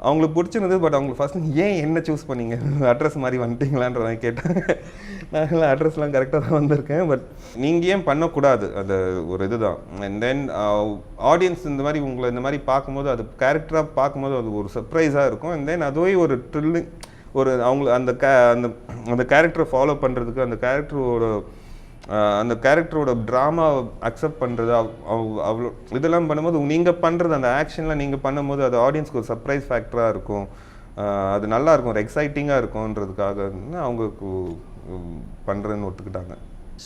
அவங்களுக்கு பிடிச்சிருந்தது. பட் அவங்களுக்கு ஃபஸ்ட்டு ஏன் என்ன சூஸ் பண்ணீங்க, அட்ரஸ் மாதிரி வந்துட்டீங்களான்ற மாதிரி கேட்டாங்க. நான் அட்ரஸ்லாம் கரெக்டாக தான் வந்திருக்கேன், பட் நீங்கள் ஏன் பண்ணக்கூடாது, அது ஒரு இதுதான். அண்ட் தென் ஆடியன்ஸ் இந்த மாதிரி உங்களை இந்த மாதிரி பார்க்கும்போது, அது கேரக்டராக பார்க்கும்போது அது ஒரு சர்ப்ரைஸாக இருக்கும். அண்ட் தென் அதுவே ஒரு த்ரில்லிங், ஒரு அவங்க அந்த கேரக்டரை ஃபாலோ பண்ணுறதுக்கு, அந்த கேரக்டரோட ட்ராமா அக்செப்ட் பண்ணுறது, அவ்வளோ இதெல்லாம் பண்ணும்போது நீங்கள் பண்ணுறது அந்த ஆக்ஷனில் நீங்கள் பண்ணும்போது அது ஆடியன்ஸ்க்கு ஒரு சர்ப்ரைஸ் ஃபேக்டராக இருக்கும். அது நல்லா இருக்கும், ஒரு எக்ஸைட்டிங்காக இருக்கும்ன்றதுக்காக அவங்களுக்கு பண்ணுறேன்னு ஒத்துக்கிட்டாங்க.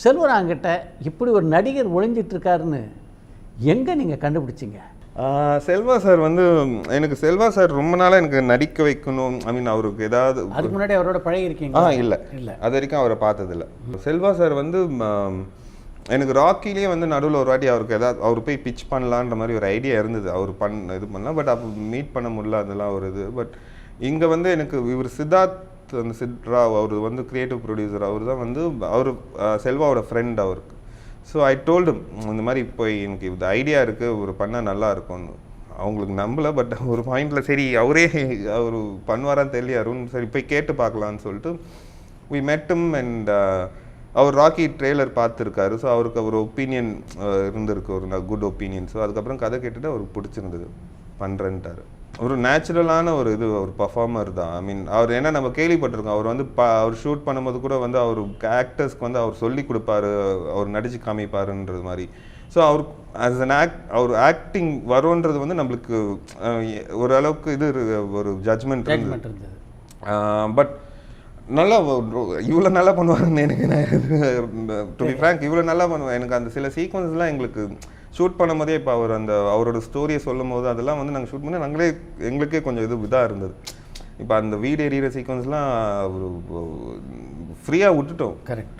செல்வராங்கிட்ட இப்படி ஒரு நடிகர் ஒளிஞ்சிட்ருக்காருன்னு எங்கே நீங்கள் கண்டுபிடிச்சிங்க? செல்வா சார் வந்து எனக்கு செல்வா சார் ரொம்ப நாளாக எனக்கு நடிக்க வைக்கணும். ஐ மீன் அவருக்கு ஏதாவது அதுக்கு முன்னாடி அவரோட பழகி இருக்கீங்க? இல்லை அது வரைக்கும் அவரை பார்த்ததில்ல. செல்வா சார் வந்து எனக்கு ராக்கிலேயே வந்து நடுவில் ஒரு வாட்டி அவருக்கு ஏதாவது அவர் போய் பிச் பண்ணலான்ற மாதிரி ஒரு ஐடியா இருந்தது. அவர் இது பண்ணலாம், பட் அப்போ மீட் பண்ண முடியல, அதெல்லாம் ஒரு இது. பட் இங்கே வந்து எனக்கு இவர் சித்தார்த் அந்த சித்ராவ் அவர் வந்து கிரியேட்டிவ் ப்ரொடியூசர், அவர் தான் வந்து அவர் செல்வாவோட ஃப்ரெண்ட் அவருக்கு. ஸோ ஐ டோல்டு இந்த மாதிரி போய் எனக்கு இந்த ஐடியா இருக்குது, ஒரு பண்ணால் நல்லா இருக்கும்னு. அவங்களுக்கு நம்பலை, பட் ஒரு பாயிண்டில் சரி அவரே அவர் பண்ணுவாரான்னு தெரியல அருண், சரி போய் கேட்டு பார்க்கலான்னு சொல்லிட்டு வி மெட் ஹிம். அண்ட் அவர் ராக்கி ட்ரெய்லர் பார்த்துருக்காரு. ஸோ அவருக்கு ஒரு ஒப்பீனியன் இருந்திருக்கு, ஒரு குட் ஒப்பீனியன். ஸோ அதுக்கப்புறம் கதை கேட்டுட்டு அவருக்கு பிடிச்சிருந்தது, பண்ணுறேன்ட்டார். ஒரு நேச்சுரலான ஒரு இது, ஒரு பர்ஃபார்மர் தான். ஐ மீன் அவர் என்ன நம்ம கேள்விப்பட்டிருக்கோம், அவர் வந்து அவர் ஷூட் பண்ணும்போது கூட வந்து அவர் ஆக்டர்ஸ்க்கு வந்து அவர் சொல்லி கொடுப்பாரு, அவர் நடிச்சு காமிப்பாருன்றது மாதிரி. ஸோ அவர் ஆஸ் அன் அவர் ஆக்டிங் வரும்ன்றது வந்து நம்மளுக்கு ஓரளவுக்கு இது ஒரு ஜட்ஜ்மெண்ட் இருந்தது. பட் நல்லா இவ்வளோ நல்லா பண்ணுவாருன்னு எனக்கு, டு பி ஃப்ராங்க் இவ்வளோ நல்லா பண்ணுவேன். எனக்கு அந்த சில சீக்வன்ஸ்லாம் எங்களுக்கு ஷூட் பண்ணும் போதே, இப்போ அவர் அவரோட ஸ்டோரியை சொல்லும் போது அதெல்லாம் வந்து நாங்கள் ஷூட் பண்ணி எங்களுக்கே கொஞ்சம் இதாக இருந்தது. இப்போ அந்த வீடு எறிகிற சீக்வன்ஸ்லாம் ஒரு ஃப்ரீயாக விட்டுட்டோம். கரெக்ட்.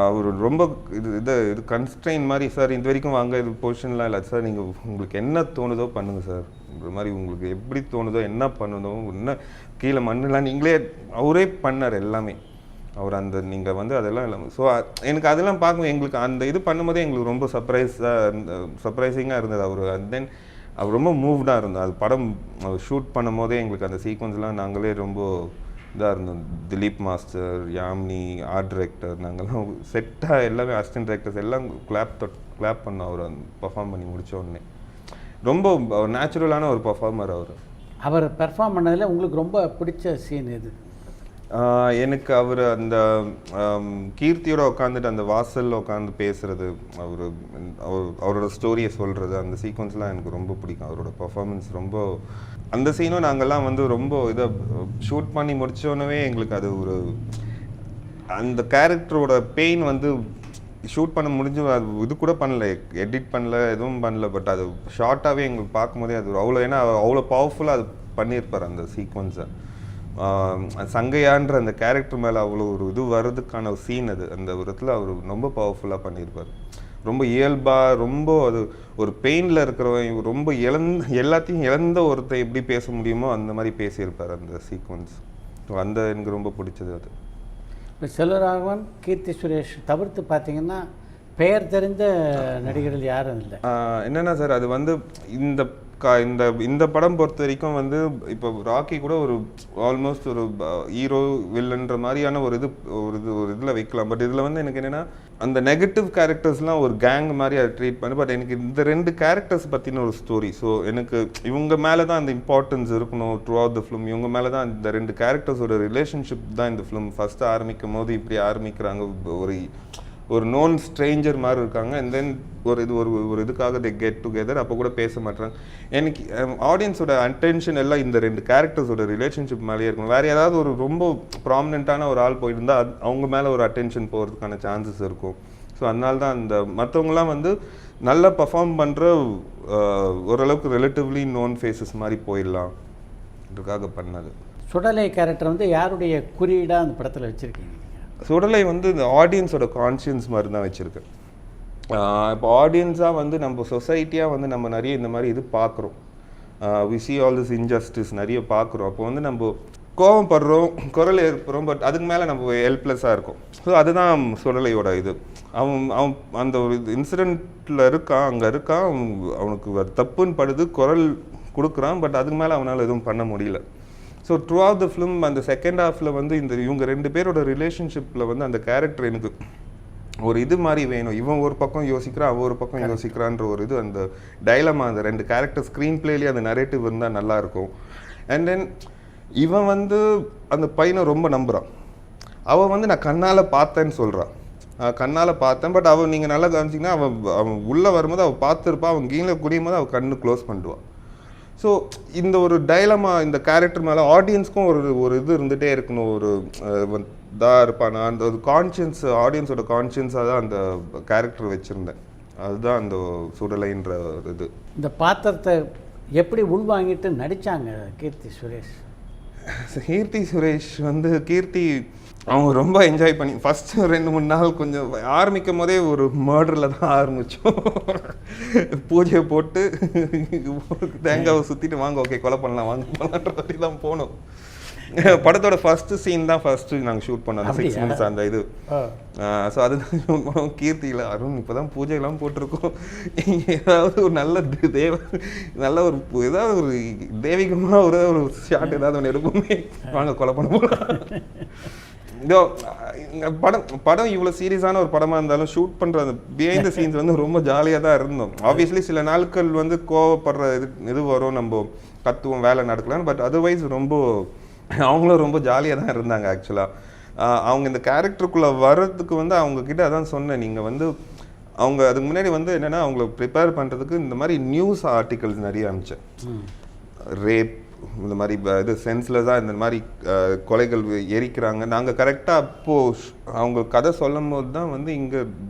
அவர் ரொம்ப இது கன்ஸ்ட்ரெயின் மாதிரி, சார் இது வரைக்கும் வாங்க இது பொசிஷன்லாம் இல்லை சார், நீங்கள் உங்களுக்கு என்ன தோணுதோ பண்ணுங்கள் சார், இந்த மாதிரி உங்களுக்கு எப்படி தோணுதோ என்ன பண்ணுதோ, என்ன கீழே மண்ணெலாம் நீங்களே அவரே பண்ணார் எல்லாமே. அவர் அந்த நீங்கள் வந்து அதெல்லாம் இல்லாமல். ஸோ எனக்கு அதெல்லாம் பார்க்கும் எங்களுக்கு அந்த இது பண்ணும்போதே எங்களுக்கு ரொம்ப சர்ப்ரைசிங்காக இருந்தது அவர். அண்ட் தென் அவர் ரொம்ப மூவ்டாக இருந்தது. அது படம் ஷூட் பண்ணும் போதே எங்களுக்கு அந்த சீக்வன்ஸ்லாம் நாங்களே ரொம்ப இதாக இருந்தோம். Dileep master, Yamini, art director, நாங்கள்லாம் செட்டாக எல்லாமே அசிஸ்டன்ட் டைரக்டர்ஸ் எல்லாம் கிளாப் பண்ணோம் அவர் பர்ஃபார்ம் பண்ணி முடித்த உடனே. ரொம்ப நேச்சுரலான ஒரு பர்ஃபார்மர் அவர் பெர்ஃபார்ம் பண்ணதில் உங்களுக்கு ரொம்ப பிடிச்ச சீன் எது? எனக்கு அவர் அந்த கீர்த்தியோட உட்காந்துட்டு அந்த வாசலில் உட்காந்து பேசுகிறது, அவரோட ஸ்டோரியை சொல்கிறது, அந்த சீக்வன்ஸ்லாம் எனக்கு ரொம்ப பிடிக்கும். அவரோட பர்ஃபார்மன்ஸ் ரொம்ப, அந்த சீனும் நாங்கள்லாம் வந்து ரொம்ப இதை ஷூட் பண்ணி முடித்தோன்னே எங்களுக்கு அது ஒரு அந்த கேரக்டரோட பெயின் வந்து ஷூட் பண்ண முடிஞ்சு அது இது கூட பண்ணல, எடிட் பண்ணல, எதுவும் பண்ணல. பட் அது ஷார்ட்டாகவே எங்களுக்கு பார்க்கும்போதே அது அவ்வளோ, ஏன்னா அவ்வளோ பவர்ஃபுல்லாக அது பண்ணியிருப்பார் அந்த சீக்வன்ஸை. சங்கையான்ற அந்த கேரக்டர் மேலே அவ்வளோ ஒரு இது வர்றதுக்கான ஒரு சீன் அது, அந்த ஒரு இடத்துல அவர் ரொம்ப பவர்ஃபுல்லாக பண்ணியிருப்பார். ரொம்ப இயல்பாக, ரொம்ப அது ஒரு பெயினில் இருக்கிறவங்க ரொம்ப எல்லாத்தையும் இழந்த ஒருத்தர் எப்படி பேச முடியுமோ அந்த மாதிரி பேசியிருப்பார் அந்த சீக்வன்ஸ். அந்த எனக்கு ரொம்ப பிடிச்சது அது. இப்போ செல்வராகவன், கீர்த்தி சுரேஷ் தவிர்த்து பார்த்தீங்கன்னா பெயர் தெரிந்த நடிகர்கள் யாரும் இல்லை. என்னென்னா சார், அது வந்து இந்த படம் பொறுத்த வரைக்கும் வந்து இப்போ ராக்கி கூட ஒரு ஆல்மோஸ்ட் ஒரு ஹீரோ வில்லன்ற மாதிரியான ஒரு இதில் வைக்கலாம். பட் இதில் வந்து எனக்கு என்னென்னா அந்த நெகட்டிவ் கேரக்டர்ஸ்லாம் ஒரு கேங் மாதிரி அதை ட்ரீட் பண்ணு. பட் எனக்கு இந்த 2 கேரக்டர்ஸ் பற்றின ஒரு ஸ்டோரி. ஸோ எனக்கு இவங்க மேலே தான் அந்த இம்பார்ட்டன்ஸ் இருக்கணும் த்ரூ அவுட் த ஃபிலிம். இவங்க மேலே தான் இந்த 2 கேரக்டர்ஸோட ரிலேஷன்ஷிப் தான் இந்த ஃபிலிம் ஃபஸ்ட்டு ஆரம்பிக்கும் போது இப்படி ஆரம்பிக்கிறாங்க. ஒரு நோன் ஸ்ட்ரேஞ்சர் மாதிரி இருக்காங்க. அண்ட் தென் ஒரு இதுக்காக தே கெட் டுகெதர். அப்போ கூட பேச மாட்டாங்க. எனக்கு ஆடியன்ஸோட அட்டென்ஷன் எல்லாம் இந்த 2 கேரக்டர்ஸோட ரிலேஷன்ஷிப் மேலேயே இருக்கணும். வேறு ஏதாவது ஒரு ரொம்ப ப்ராமினெண்ட்டான ஒரு ஆள் போயிருந்தால் அவங்க மேலே ஒரு அட்டென்ஷன் போகிறதுக்கான சான்சஸ் இருக்கும். ஸோ அதனால தான் அந்த மற்றவங்களாம் வந்து நல்லா பர்ஃபார்ம் பண்ணுற ஓரளவுக்கு ரிலேட்டிவ்லி நோன் ஃபேஸஸ் மாதிரி போயிடலாம் இதுக்காக பண்ணது. சுடலை கேரக்டர் வந்து யாருடைய குறியீடாக அந்த படத்தில் வச்சுருக்கீங்க? சுடலை வந்து இந்த ஆடியன்ஸோட கான்ஷியன்ஸ் மாதிரி தான் வச்சுருக்கேன். இப்போ ஆடியன்ஸாக வந்து நம்ம சொசைட்டியாக வந்து நம்ம நிறைய இந்த மாதிரி இது பார்க்குறோம். We see all this injustice நிறைய பார்க்குறோம். அப்போ வந்து நம்ம கோவப்படுறோம், குரல் ஏற்படுறோம், பட் அதுக்கு மேலே நம்ம ஹெல்ப்லெஸ்ஸாக இருக்கும். ஸோ அதுதான் சுடலையோட இது. அவன் அந்த ஒரு இன்சிடெண்ட்டில் இருக்கான், அங்கே இருக்கான், அவனுக்கு தப்புன்னு படுது, குரல் கொடுக்குறான். பட் அதுக்கு மேலே அவனால் எதுவும் பண்ண முடியல. So through out the film அந்த செகண்ட் ஹாஃபில் வந்து இவங்க 2 பேரோட ரிலேஷன்ஷிப்பில் வந்து அந்த கேரக்டர் எனக்கு ஒரு இது மாதிரி வேணும். இவன் ஒரு பக்கம் யோசிக்கிறான், அவன் ஒரு பக்கம் யோசிக்கிறான்ற ஒரு இது, அந்த டைலமா, அந்த 2 கேரக்டர் ஸ்க்ரீன் பிளேலேயே அந்த நரேட்டிவ் இருந்தால் நல்லாயிருக்கும். அண்ட் தென் இவன் வந்து அந்த பையனை ரொம்ப நம்புகிறான். அவன் வந்து நான் கண்ணால் பார்த்தேன்னு சொல்கிறான். கண்ணால் பார்த்தேன். பட் அவன் நீங்கள் நல்லா கவனிச்சிங்கன்னா அவன் உள்ளே வரும்போது அவள் பார்த்துருப்பான், அவன் கீழே குடியும் போது அவள் கண்ணு க்ளோஸ் பண்ணிடுவான். ஸோ இந்த ஒரு டைலமா இந்த கேரக்டர் மேலே ஆடியன்ஸ்க்கும் ஒரு இது இருந்துகிட்டே இருக்கணும். ஒரு இதாக இருப்பான். நான் அந்த ஒரு கான்ஷியன்ஸ், ஆடியன்ஸோட கான்ஷியன்ஸாக தான் அந்த கேரக்டர் வச்சுருந்தேன். அதுதான் அந்த சுடலைன்ற ஒரு இது. இந்த பாத்திரத்தை எப்படி உள்வாங்கிட்டு நடித்தாங்க கீர்த்தி சுரேஷ்? கீர்த்தி சுரேஷ் வந்து அவங்க ரொம்ப என்ஜாய் பண்ணி ஃபஸ்ட்டு 2-3 நாள் கொஞ்சம் ஆரம்பிக்கும் போதே ஒரு மர்டரில் தான் ஆரம்பித்தோம். பூஜையை போட்டு தேங்காவை சுற்றிட்டு வாங்க ஓகே கொலை பண்ணலாம் வாங்க போகலான்ற மாதிரி தான் போனோம். படத்தோட ஃபர்ஸ்ட் சீன் தான் நாங்கள் ஷூட் பண்ணோம், அந்த 6 months அந்த இது. ஸோ அதுதான் கீர்த்தியில் அருண் இப்போ தான் பூஜையெல்லாம் போட்டிருக்கோம், ஏதாவது ஒரு நல்ல ஒரு ஏதாவது ஒரு தெய்வீகமாக ஒரு ஷாட் ஏதாவது ஒன்று எடுப்போமே, வாங்க கொலை பண்ண போகலாம். இதோ படம் இவ்வளோ சீரியஸான ஒரு படமாக இருந்தாலும் ஷூட் பண்ணுற அந்த பிஹைண்ட் த சீன்ஸ் வந்து ரொம்ப ஜாலியாக தான் இருந்தோம். ஆப்வியஸ்லி சில நாட்கள் வந்து கோவப்படுற இது வரும், நம்ம கத்துவோம் வேலை நடக்கலான்னு. பட் அதர்வைஸ் அவங்களும் ரொம்ப ஜாலியாக தான் இருந்தாங்க. ஆக்சுவலாக அவங்க இந்த கேரக்டருக்குள்ளே வர்றதுக்கு வந்து அவங்கக்கிட்ட அதான் சொன்னேன், நீங்கள் வந்து அவங்க அதுக்கு முன்னாடி வந்து என்னென்னா அவங்கள ப்ரிப்பேர் பண்ணுறதுக்கு இந்த மாதிரி நியூஸ் ஆர்டிகல்ஸ் நிறைய அனுப்பிச்சேன். ரேப் இந்த மாதிரி இது சென்ஸில் தான் இந்த மாதிரி கொலைகள் எரிக்கிறாங்க. நாங்கள் கரெக்டாக அப்போது அவங்க கதை சொல்லும் போது தான் வந்து இங்கே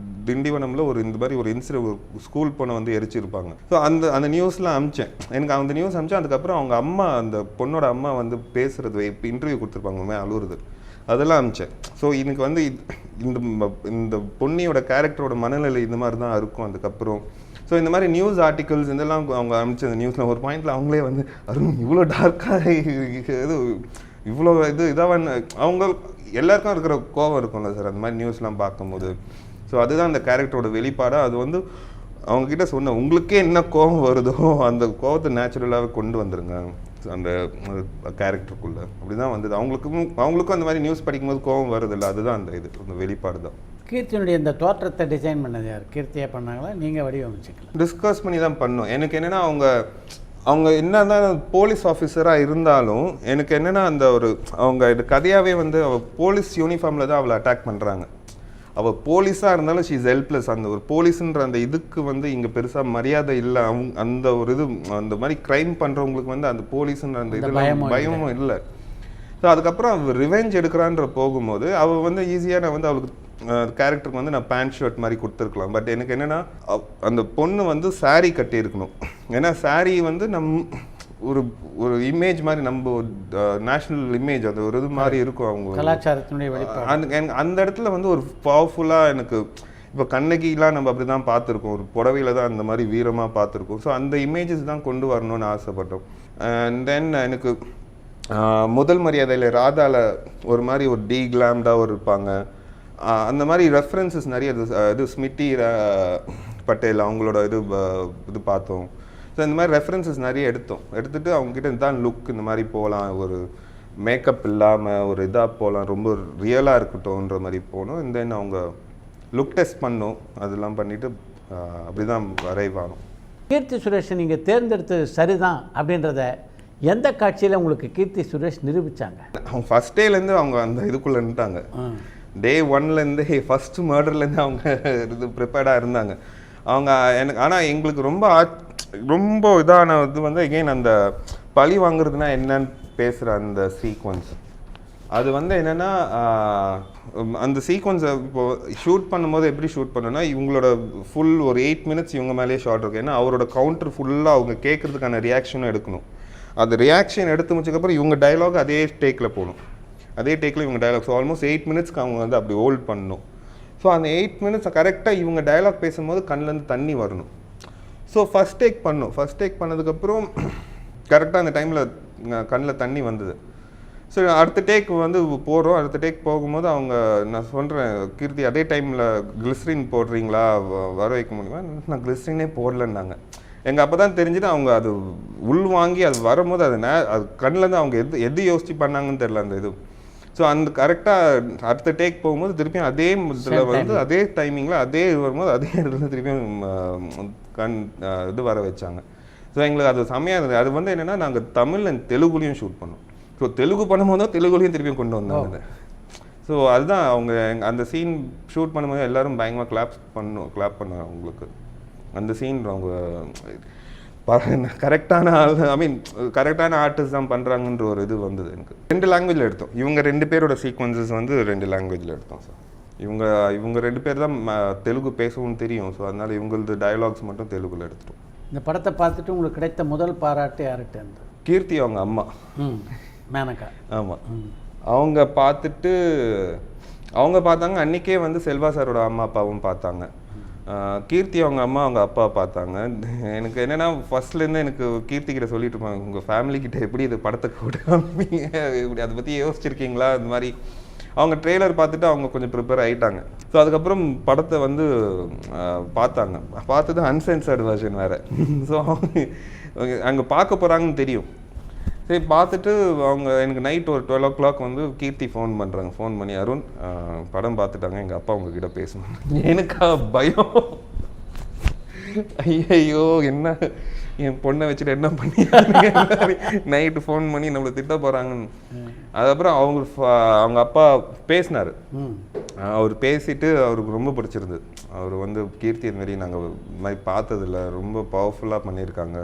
திண்டிவனமில் இந்த மாதிரி ஒரு இன்சிடென்ட் ஸ்கூல் பொண்ணை வந்து எரிச்சிருப்பாங்க. ஸோ அந்த நியூஸ்லாம் அனுப்பிச்சேன். எனக்கு அந்த நியூஸ் அனுப்பிச்சேன். அதுக்கப்புறம் அவங்க அம்மா, அந்த பொண்ணோட அம்மா வந்து பேசுகிறது, இப்போ இன்டர்வியூ கொடுத்துருப்பாங்க அழுகுறது, அதெல்லாம் அனுப்பிச்சேன். ஸோ எனக்கு வந்து இந்த பொண்ணியோட கேரக்டரோட மனநிலை இந்த மாதிரி தான் இருக்கும். அதுக்கப்புறம் ஸோ இந்த மாதிரி நியூஸ் ஆர்டிகல்ஸ் இதெல்லாம் அவங்க அனுப்பிச்ச அந்த நியூஸில் ஒரு பாயிண்டில் அவங்களே வந்து அருண் இவ்வளோ டார்க்காக இது இவ்வளோ இதாக அவங்க எல்லாருக்கும் இருக்கிற கோவம் இருக்கும்ல சார் அந்த மாதிரி நியூஸ்லாம் பார்க்கும்போது. ஸோ அதுதான் அந்த கேரக்டரோட வெளிப்பாடாக. அது வந்து அவங்கக்கிட்ட சொன்னேன், உங்களுக்கே என்ன கோவம் வருதோ அந்த கோவத்தை நேச்சுரலாகவே கொண்டு வந்துருங்க அந்த கேரக்டருக்குள்ளே. அப்படி தான் வந்தது. அவங்களுக்கும் அந்த மாதிரி நியூஸ் படிக்கும்போது கோவம் வருதில்ல, அதுதான் அந்த வெளிப்பாடு தான். கீர்த்தியினுடைய இந்த தோற்றத்தை டிசைன் பண்ணது யார்? கீர்த்தியாக பண்ணாங்களா நீங்கள் வடிவமைச்சிக்கலாம்? டிஸ்கஸ் பண்ணி தான் பண்ணோம். எனக்கு என்னென்னா அவங்க என்ன தான் போலீஸ் ஆஃபீஸராக இருந்தாலும் எனக்கு என்னென்னா அந்த அவங்க இது கதையாகவே வந்து அவள் போலீஸ் யூனிஃபார்மில் தான் அவளை அட்டாக் பண்ணுறாங்க. அவள் போலீஸாக இருந்தாலும் ஷீ இஸ் ஹெல்ப்லெஸ். அந்த ஒரு போலீஸுன்ற அந்த இதுக்கு வந்து இங்கே பெருசாக மரியாதை இல்லை. அந்த ஒரு இது அந்த மாதிரி க்ரைம் பண்ணுறவங்களுக்கு வந்து அந்த போலீஸுன்ற அந்த இதெல்லாம் பயமும் இல்லை. ஸோ அதுக்கப்புறம் அவள் ரிவெஞ்ச் எடுக்கிறான்ற போகும்போது அவள் வந்து ஈஸியாக நான் வந்து அவளுக்கு கேரக்டருக்கு வந்து நான் பேண்ட் ஷர்ட் மாதிரி கொடுத்துருக்கலாம். பட் எனக்கு என்னென்னா அந்த பொண்ணு வந்து சாரீ கட்டியிருக்கணும். ஏன்னா சாரீ வந்து ஒரு இமேஜ் மாதிரி நம்ம நேஷ்னல் இமேஜ், அது ஒரு இது மாதிரி இருக்கும் அவங்க கலாச்சாரத்தினுடைய. அந்த இடத்துல வந்து ஒரு பவர்ஃபுல்லாக எனக்கு இப்போ கண்ணகிலாம் நம்ம அப்படி தான் பார்த்துருக்கோம், ஒரு புடவையில் தான் அந்த மாதிரி வீரமாக பார்த்துருக்கோம். ஸோ அந்த இமேஜஸ் தான் கொண்டு வரணும்னு ஆசைப்பட்டோம். அண்ட் தென் எனக்கு முதல் மரியாதையில் ராதாவில் ஒரு மாதிரி ஒரு கிளாம்டாக இருப்பாங்க. அந்த மாதிரி ரெஃபரன்சஸ் நிறைய இது ஸ்மிட்டி பட்டேல் அவங்களோட இது பார்த்தோம். ஸோ இந்த மாதிரி ரெஃபரன்சஸ் நிறைய எடுத்துகிட்டு அவங்ககிட்ட தான் லுக் இந்த மாதிரி போகலாம், ஒரு மேக்கப் இல்லாமல் ஒரு இதாக போகலாம், ரொம்ப ரியலாக இருக்கட்டும்ன்ற மாதிரி போகணும். அண்ட் தென் அவங்க லுக் டெஸ்ட் பண்ணோம், அதெல்லாம் பண்ணிவிட்டு அப்படி தான் வரைவானோம். கீர்த்தி சுரேஷை நீங்கள் தேர்ந்தெடுத்தது சரிதான் அப்படின்றத எந்த காட்சியில் உங்களுக்கு கீர்த்தி சுரேஷ் நிரூபித்தாங்க? அவங்க ஃபஸ்ட் டேலேருந்து அவங்க அந்த இதுக்குள்ளே இருந்துட்டாங்க. டே 1லேருந்து ஃபஸ்ட்டு மர்டர்லேருந்து அவங்க இது ப்ரிப்பேர்டாக இருந்தாங்க அவங்க. எனக்கு ஆனால் எங்களுக்கு ரொம்ப இதான இது வந்து எகெயின் அந்த பழி வாங்குறதுனா என்னன்னு பேசுகிற அந்த சீக்வன்ஸ், அது வந்து என்னென்னா அந்த சீக்வன்ஸை இப்போது ஷூட் பண்ணும்போது எப்படி ஷூட் பண்ணோன்னா இவங்களோட ஃபுல் ஒரு 8 minutes இவங்க மேலேயே ஷார்ட் இருக்கும். ஏன்னா அவரோட கவுண்டர் ஃபுல்லாக அவங்க கேட்குறதுக்கான ரியாக்ஷனும் எடுக்கணும். அது ரியாக்ஷன் எடுத்து முடிச்சதுக்கப்புறம் இவங்க டைலாக் அதே டேக்கில் போகணும், அதே டேக்கில் இவங்க டைலாக். ஸோ ஆல்மோஸ்ட் 8 minutesக்கு அவங்க வந்து அப்படி ஹோல்ட் பண்ணணும். ஸோ அந்த 8 minutes கரெக்டாக இவங்க டைலாக் பேசும்போது கண்ணிலேருந்து தண்ணி வரணும். ஸோ ஃபஸ்ட் டேக் பண்ணதுக்கப்புறம் கரெக்டாக அந்த டைமில் கண்ணில் தண்ணி வந்தது. ஸோ அடுத்த டேக் வந்து போகிறோம். அடுத்த டேக் போகும்போது அவங்க நான் சொல்கிறேன், கீர்த்தி அதே டைமில் கிளிசரின் போடுறீங்களா, வர வைக்க முடியுமா? நான் கிளிசரினே போடலன்னாங்க. எங்கள் அப்போ தான் தெரிஞ்சுட்டு அவங்க அது உள் வாங்கி அது வரும்போது அது அது கண்ணிலேருந்து அவங்க எது யோசிச்சு பண்ணாங்கன்னு தெரில அந்த இது. ஸோ அந்த கரெக்டாக அடுத்த டேக் போகும்போது திருப்பியும் அதே இதில் வந்து அதே டைமிங்கில் அதே இது வரும்போது அதே இடத்துல திருப்பியும் இது வர வச்சாங்க. ஸோ எங்களுக்கு அது செம்மையாக இருந்தது. அது வந்து என்னென்னா நாங்கள் தமிழ் அண்ட் தெலுங்குலையும் ஷூட் பண்ணோம். ஸோ தெலுங்கு பண்ணும்போது தான் தெலுங்குலையும் திருப்பியும் கொண்டு வந்தாங்க. ஸோ அதுதான் அவங்க அந்த சீன் ஷூட் பண்ணும்போது எல்லோரும் பயங்கரமாக கிளாப் பண்ணுவாங்க அவங்களுக்கு. அந்த சீன் அவங்க கரெக்டான ஆள், ஐ மீன் கரெக்டான ஆர்டிஸ்ட் தான் பண்ணுறாங்கன்ற ஒரு இது வந்தது எனக்கு. 2 லாங்குவேஜில் எடுத்தோம். இவங்க 2 பேரோட சீக்வன்சஸ் வந்து 2 லாங்குவேஜில் எடுத்தோம் சார். இவங்க 2 பேர் தான் தெலுங்கு பேசவும் தெரியும். ஸோ அதனால் இவங்களது டயலாக்ஸ் மட்டும் தெலுங்குல எடுத்துட்டோம். இந்த படத்தை பார்த்துட்டு உங்களுக்கு கிடைத்த முதல் பாராட்டு யார்கிட்ட இருந்து? கீர்த்தி அவங்க அம்மா மேனகா. ஆமாம், அவங்க பார்த்துட்டு அவங்க பார்த்தாங்க. அன்றைக்கே வந்து செல்வா சாரோட அம்மா அப்பாவும் பார்த்தாங்க. கீர்த்தி அவங்க அம்மா அவங்க அப்பா பார்த்தாங்க. எனக்கு என்னென்னா ஃபர்ஸ்ட்லேருந்து எனக்கு கீர்த்திக்கிட்ட சொல்லிட்டு இருப்பாங்க, உங்கள் ஃபேமிலிக்கிட்ட எப்படி இது படத்தை கொடுக்காமீங்க, இப்படி அதை பற்றி யோசிச்சிருக்கீங்களா? இந்த மாதிரி அவங்க ட்ரெய்லர் பார்த்துட்டு அவங்க கொஞ்சம் ப்ரிப்பேர் ஆகிட்டாங்க. ஸோ அதுக்கப்புறம் படத்தை வந்து பார்த்தாங்க. பார்த்தது அன்சென்சர்டு வெர்ஷன் வேறு. ஸோ அங்கே பார்க்க போகிறாங்கன்னு தெரியும். சரி பார்த்துட்டு அவங்க எனக்கு நைட் ஒரு 12 o'clock வந்து கீர்த்தி ஃபோன் பண்ணுறாங்க. ஃபோன் பண்ணி, அருண் படம் பார்த்துட்டாங்க, எங்கள் அப்பா உங்ககிட்ட பேசணும். எனக்கா பயம், ஐயோ என்ன என் பொண்ணை வச்சுட்டு என்ன பண்ணி நைட்டு ஃபோன் பண்ணி நம்மளை திட்ட போகிறாங்கன்னு. அதுக்கப்புறம் அவங்க அப்பா பேசினார். அவர் பேசிட்டு அவருக்கு ரொம்ப பிடிச்சிருந்தது. அவர் வந்து கீர்த்தி இந்த மாதிரி நாங்கள் இது மாதிரி பார்த்ததில்ல, ரொம்ப பவர்ஃபுல்லாக பண்ணியிருக்காங்க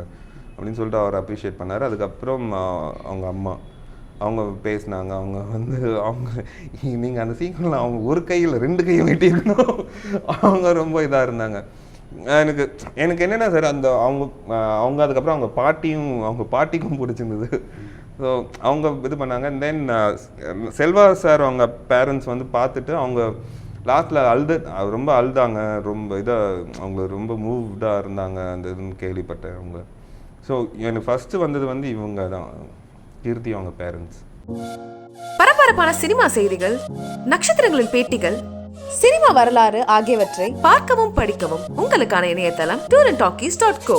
அப்படின்னு சொல்லிட்டு அவர் அப்ரிஷியேட் பண்ணார். அதுக்கப்புறம் அவங்க அம்மா அவங்க பேசினாங்க. அவங்க வந்து நீங்கள் அந்த சீக்கிரம் அவங்க ஒரு கையில் 2 கையும் வெட்டியிருக்கணும். அவங்க ரொம்ப இதாக இருந்தாங்க. எனக்கு என்னென்னா சார் அந்த அவங்க அதுக்கப்புறம் அவங்க பாட்டிக்கும் பிடிச்சிருந்தது. ஸோ அவங்க இது பண்ணாங்க. தென் செல்வா சார் அவங்க பேரண்ட்ஸ் வந்து பார்த்துட்டு அவங்க லாஸ்ட்டில் ரொம்ப அழுதாங்க. ரொம்ப அவங்க ரொம்ப மூவ்டாக இருந்தாங்க அந்த இதுன்னு கேள்விப்பட்டேன் அவங்க. ஸோ எனக்கு ஃபர்ஸ்ட்டு வந்தது வந்து இவங்க தான், கீர்த்தி அவங்க பேரண்ட்ஸ். பரபரப்பான சினிமா செய்திகள், நட்சத்திரங்களின் பேட்டிகள், சினிமா வரலாறு ஆகியவற்றை பார்க்கவும் படிக்கவும் உங்களுக்கான இணையதளம் tourantalkies.co.